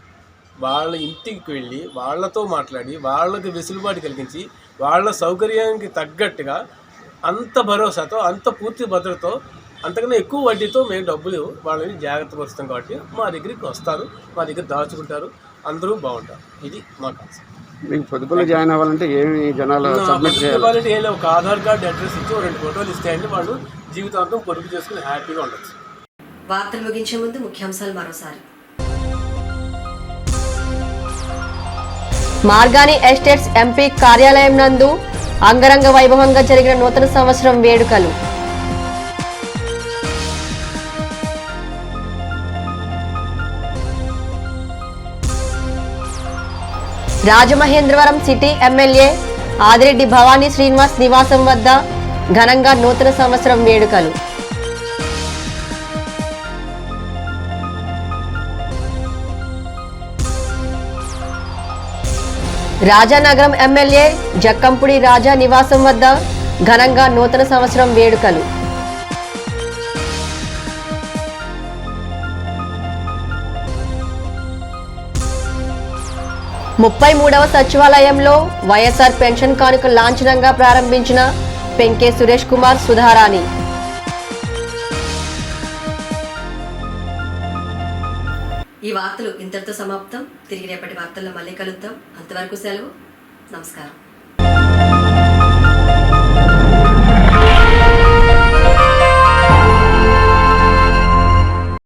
వాళ్ళ ఇంటికి వెళ్ళి వాళ్ళతో మాట్లాడి వాళ్ళకి వెసులుబాటు కలిగించి వాళ్ళ సౌకర్యానికి తగ్గట్టుగా అంత భరోసాతో, అంత పూర్తి భద్రతతో, అంతకన్నా ఎక్కువ వడ్డీతో మేము డబ్బులు వాళ్ళని జాగ్రత్త పరుస్తాం. కాబట్టి మా దగ్గరికి వస్తారు, మా దగ్గర దాచుకుంటారు, అందరూ బాగుంటారు. ఇది మా కాన్సెప్ట్. మీకు పొదుపులో జాయిన్ అవ్వాలంటే ఏమి జనాలు సబ్మిట్ చేయాలి? ఏం ఒక ఆధార్ కార్డు అడ్రస్ ఇచ్చి 2 ఫోటోలు ఇస్తాయండి. వాళ్ళు జీవితాంతం పొదుపు చేసుకుని హ్యాపీగా ఉండొచ్చు. వార్తలు ముగించే ముందు ముఖ్యాంశాలు మరోసారి. మార్గాని ఎస్టేట్స్ ఎంపీ కార్యాలయం నందు అంగరంగ వైభవంగా జరిగిన నూతన సంవత్సరం వేడుకలు. రాజమహేంద్రవరం సిటీ ఎమ్మెల్యే ఆదిరెడ్డి భవానీ శ్రీనివాస్ నివాసం వద్ద ఘనంగా నూతన సంవత్సరం వేడుకలు. రాజానగరం ఎమ్మెల్యే జక్కంపుడి రాజా నివాసం వద్ద ఘనంగా నూతన సంవత్సరం వేడుకలు. ముప్పై 33వ సచివాలయంలో వైఎస్ఆర్ పెన్షన్ కానుక లాంఛనంగా ప్రారంభించిన పెంకే సురేష్ కుమార్, సుధారాణి. ఈ వార్తలు ఇంతటితో సమాప్తం. తిరిగి రేపటి వార్తల్లో మళ్ళీ కలుద్దాం. అంతవరకు సెలవు. నమస్కారం.